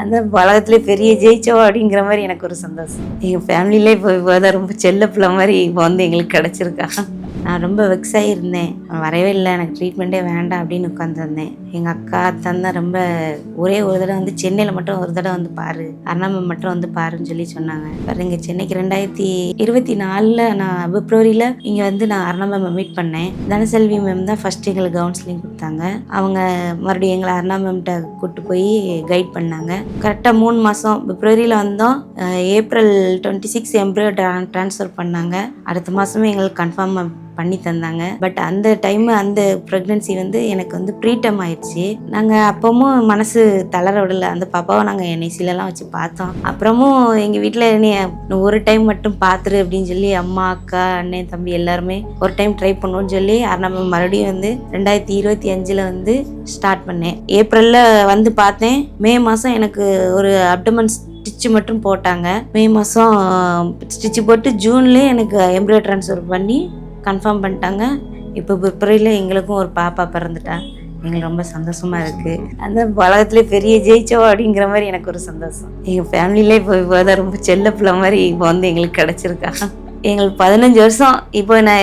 அந்த உலகத்துலேயே பெரிய ஜெயிச்சோம் அப்படிங்கிற மாதிரி எனக்கு ஒரு சந்தோஷம். எங்கள் ஃபேமிலியிலே இப்போ தான் ரொம்ப செல்ல பிள்ளை மாதிரி இப்போ வந்து எங்களுக்கு கிடச்சிருக்கா. நான் ரொம்ப வெக்ஸ் ஆகியிருந்தேன். வரவே இல்லை, எனக்கு ட்ரீட்மெண்ட்டே வேண்டாம் அப்படின்னு உட்காந்துருந்தேன். எங்கள் அக்கா தான் ரொம்ப ஒரே ஒரு தடவை வந்து சென்னையில் மட்டும் ஒரு தடவை வந்து பாரு, அண்ணாமம் மட்டும் வந்து பாருன்னு சொல்லி சொன்னாங்க. பாரு இங்கே சென்னைக்கு 2024 நான் பிப்ரவரியில் இங்கே வந்து நான் அருணாமேம் மீட் பண்ணேன். தனசெல்வி மேம் தான் ஃபஸ்ட்டு எங்களுக்கு கவுன்சிலிங் கொடுத்தாங்க. அவங்க மறுபடியும் எங்களை அருணாமேம்கிட்ட கூப்பிட்டு போய் கைட் பண்ணாங்க. கரெக்டாக 3 மாதம் பிப்ரவரியில் வந்தோம். ஏப்ரல் 26 எம்ப்ரியோ ட்ரான்ஸ்ஃபர் பண்ணாங்க. அடுத்த மாதமே எங்களுக்கு கன்ஃபார்ம் பண்ணி தந்தாங்க. பட் அந்த டைம் அந்த ப்ரெக்னென்சி வந்து எனக்கு வந்து ப்ரீடம் ஆயிடுச்சு. நாங்கள் அப்பவும் மனசு தளர விடலை. அந்த பாப்பாவை நாங்கள் என்ஐசிலலாம் வச்சு பார்த்தோம். அப்புறமும் எங்கள் வீட்டில் என்னைய ஒரு டைம் மட்டும் பார்த்துரு அப்படின்னு சொல்லி அம்மா, அக்கா, அண்ணன், தம்பி எல்லாருமே ஒரு டைம் ட்ரை பண்ணுவோன்னு சொல்லி நம்ம மறுபடியும் வந்து 2025 வந்து ஸ்டார்ட் பண்ணேன். ஏப்ரலில் வந்து பார்த்தேன். மே மாதம் எனக்கு ஒரு அப்டமன் ஸ்டிச்சு மட்டும் போட்டாங்க. மே மாதம் ஸ்டிச்சு போட்டு ஜூன்லேயே எனக்கு எம்ப்ரியோ ட்ரான்ஸ்ஃபர் பண்ணி கன்ஃபார்ம் பண்ணிட்டாங்க. இப்போ பிப்ரவரியில் எங்களுக்கும் ஒரு பாப்பா பிறந்துட்டா. எங்களுக்கு ரொம்ப சந்தோஷமாக இருக்குது. அந்த உலகத்துலேயே பெரிய ஜெயிச்சோம் அப்படிங்கிற மாதிரி எனக்கு ஒரு சந்தோஷம். எங்கள் ஃபேமிலியிலே இப்போ தான் ரொம்ப செல்ல பிள்ளை மாதிரி இப்போ வந்து எங்களுக்கு கிடச்சிருக்கா. எங்களுக்கு 15 வருஷம். இப்போ நான்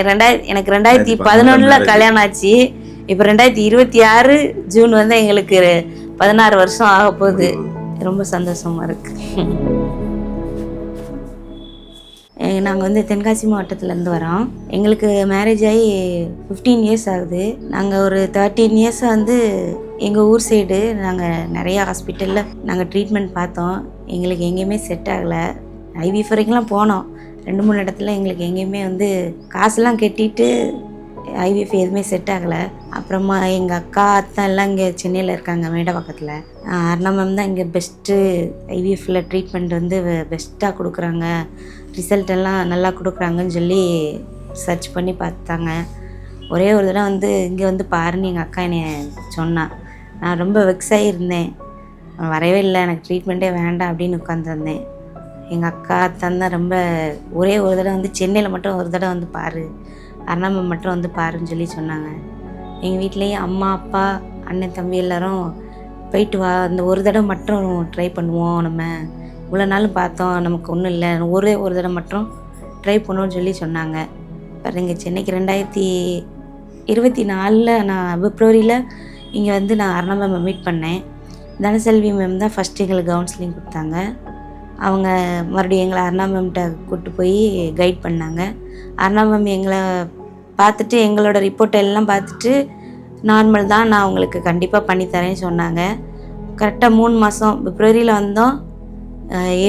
எனக்கு 2011 கல்யாணம் ஆச்சு. இப்போ 2026 ஜூன் வந்து எங்களுக்கு 16 வருஷம் ஆக போகுது. ரொம்ப சந்தோஷமாக இருக்குது. நாங்கள் வந்து தென்காசி மாவட்டத்துலேருந்து வரோம். எங்களுக்கு மேரேஜ் ஆகி 15 இயர்ஸ் ஆகுது. நாங்கள் ஒரு 13 இயர்ஸாக வந்து எங்கள் ஊர் சைடு நாங்கள் நிறையா ஹாஸ்பிட்டலில் நாங்கள் ட்ரீட்மெண்ட் பார்த்தோம். எங்களுக்கு எங்கேயுமே செட் ஆகலை. ஐவிஎஃப் வரைக்கும்லாம் போனோம். 2-3 இடத்துல எங்களுக்கு எங்கேயுமே வந்து காசுலாம் கட்டிட்டு ஐவிஎஃப் எதுவுமே செட் ஆகலை. அப்புறமா எங்கள் அக்கா எல்லாம் இங்கே சென்னையில் இருக்காங்க, மேடவாக்கத்தில். அருணா மேம் தான் இங்கே பெஸ்ட்டு ஐவிஎஃப்ல ட்ரீட்மெண்ட் வந்து பெஸ்ட்டாக கொடுக்குறாங்க, ரிசல்ட் எல்லாம் நல்லா கொடுக்குறாங்கன்னு சொல்லி சர்ச் பண்ணி பார்த்தாங்க. ஒரே ஒரு தடவை வந்து இங்கே வந்து பாருன்னு எங்கள் அக்கா என்னை சொன்னான். நான் ரொம்ப வெக்ஸ் ஆகியிருந்தேன். வரவே இல்லை, எனக்கு ட்ரீட்மெண்ட்டே வேண்டாம் அப்படின்னு உட்காந்துருந்தேன். எங்கள் அக்கா தான் ரொம்ப ஒரே ஒரு தடவை வந்து சென்னையில் மட்டும் ஒரு தடவை வந்து பாரு, அருணாமம் மட்டும் வந்து பாருன்னு சொல்லி சொன்னாங்க. எங்கள் வீட்லேயும் அம்மா, அப்பா, அண்ணன், தம்பி எல்லோரும் போயிட்டு வா, அந்த ஒரு தடவை மட்டும் ட்ரை பண்ணுவோம், நம்ம இவ்வளோ நாளும் பார்த்தோம், நமக்கு ஒன்றும் இல்லை, ஒரே ஒரு தடவை மட்டும் ட்ரை பண்ணுவோன்னு சொல்லி சொன்னாங்க. பாரு இங்கே சென்னைக்கு 2024 நான் பிப்ரவரியில் இங்கே வந்து நான் அருணாமேம் மீட் பண்ணேன். தனசெல்வி மேம் தான் ஃபஸ்ட்டு எங்களுக்கு கவுன்சிலிங் கொடுத்தாங்க. அவங்க மறுபடியும் எங்களை அருணாமேம்கிட்ட கூப்பிட்டு போய் கைட் பண்ணாங்க. அருணாமேம் எங்களை பார்த்துட்டு எங்களோட ரிப்போர்ட் எல்லாம் பார்த்துட்டு நார்மல் தான், நான் உங்களுக்கு கண்டிப்பாக பண்ணித்தரேன்னு சொன்னாங்க. கரெக்டாக 3 மாதம் பிப்ரவரியில் வந்தோம்.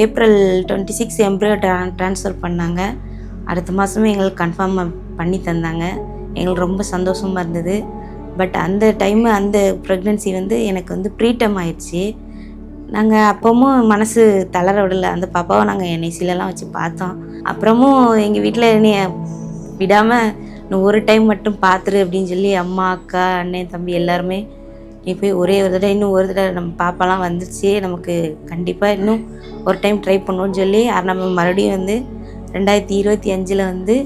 ஏப்ரல் 26 எம்ப்ரியோ ட்ரான்ஸ்ஃபர் பண்ணாங்க. அடுத்த மாதமே எங்களுக்கு கன்ஃபார்ம் பண்ணி தந்தாங்க. எங்களுக்கு ரொம்ப சந்தோஷமாக இருந்தது. பட் அந்த டைம் அந்த ப்ரெக்னென்சி வந்து எனக்கு வந்து ப்ரீடம் ஆயிடுச்சு. நாங்கள் அப்பவும் மனசு தளர விடலை. அந்த பாப்பாவை நாங்கள் என்ஐசிலலாம் வச்சு பார்த்தோம். அப்புறமும் எங்கள் வீட்டில் என்னைய விடாமல் இன்னும் ஒரு டைம் மட்டும் பார்த்துரு அப்படின்னு சொல்லி அம்மா, அக்கா, அண்ணன், தம்பி எல்லாருமே நீ போய் ஒரே ஒரு தடவை, இன்னும் ஒரு தடவை நம்ம பாப்பாலாம் வந்துருச்சு, நமக்கு கண்டிப்பாக இன்னும் ஒரு டைம் ட்ரை பண்ணுவோன்னு சொல்லி நம்ம மறுபடியும் வந்து 2025 வந்து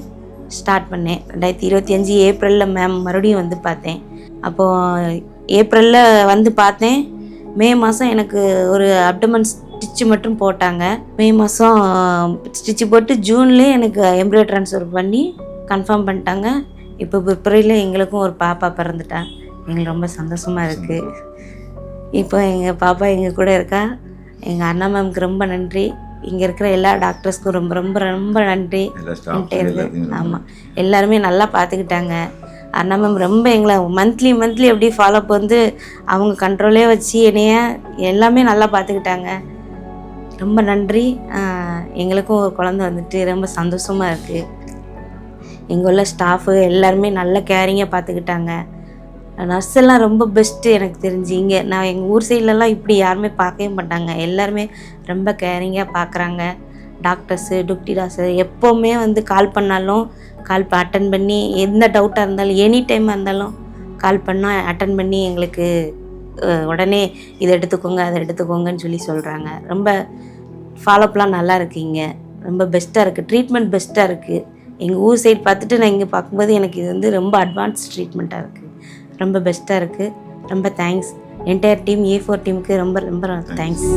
ஸ்டார்ட் பண்ணேன். 2025 ஏப்ரலில் மேம் மறுபடியும் வந்து பார்த்தேன். அப்போது ஏப்ரலில் வந்து பார்த்தேன். மே மாதம் எனக்கு ஒரு அப்டமன் ஸ்டிச்சு மட்டும் போட்டாங்க. மே மாதம் ஸ்டிச்சு போட்டு ஜூன்லேயே எனக்கு எம்ப்ரியோ ட்ரான்ஸ்ஃபர் பண்ணி கன்ஃபார்ம் பண்ணிட்டாங்க. இப்போ பிப்ரவரியில் எங்களுக்கும் ஒரு பாப்பா பிறந்துட்டா. எங்களுக்கு ரொம்ப சந்தோஷமாக இருக்குது. இப்போ எங்கள் பாப்பா எங்கள் கூட இருக்கா. எங்கள் அண்ணா மேம்க்கு ரொம்ப நன்றி. இங்கே இருக்கிற எல்லா டாக்டர்ஸ்க்கும் ரொம்ப ரொம்ப ரொம்ப நன்றி இருக்குது. ஆமாம், எல்லாருமே நல்லா பார்த்துக்கிட்டாங்க. அண்ணா மேம் ரொம்ப எங்களை மந்த்லி எப்படி ஃபாலோஅப் வந்து அவங்க கண்ட்ரோலே வச்சு என்னைய எல்லாமே நல்லா பார்த்துக்கிட்டாங்க. ரொம்ப நன்றி. எங்களுக்கும் ஒரு குழந்தை வந்துட்டு ரொம்ப சந்தோஷமாக இருக்குது. எங்கள் உள்ள ஸ்டாஃபு எல்லாருமே நல்ல கேரிங்காக பார்த்துக்கிட்டாங்க. நர்ஸ் எல்லாம் ரொம்ப பெஸ்ட்டு எனக்கு தெரிஞ்சு. இங்கே நான் எங்கள் ஊர் சைட்லலாம் இப்படி யாருமே பார்க்கவே மாட்டாங்க. எல்லாருமே ரொம்ப கேரிங்காக பார்க்குறாங்க. டாக்டர்ஸு, டியூட்டி டாக்டர் எப்போவுமே வந்து கால் பண்ணாலும் அட்டன் பண்ணி, எந்த டவுட்டாக இருந்தாலும் எனி டைமாக இருந்தாலும் கால் பண்ணால் அட்டன் பண்ணி எங்களுக்கு உடனே இதை எடுத்துக்கோங்க, அதை எடுத்துக்கோங்கன்னு சொல்லி சொல்கிறாங்க. ரொம்ப ஃபாலோப்லாம் நல்லா இருக்கீங்க. ரொம்ப பெஸ்ட்டாக இருக்குது. ட்ரீட்மெண்ட் பெஸ்ட்டாக இருக்குது. எங்கள் ஊர் சைடு பார்த்துட்டு நான் இங்கே பார்க்கும்போது எனக்கு இது வந்து ரொம்ப அட்வான்ஸ் ட்ரீட்மெண்ட்டாக இருக்குது. ரொம்ப பெஸ்ட்டாக இருக்குது. ரொம்ப தேங்க்ஸ். என்டையர் டீம் A4 டீமுக்கு ரொம்ப ரொம்ப தேங்க்ஸ்.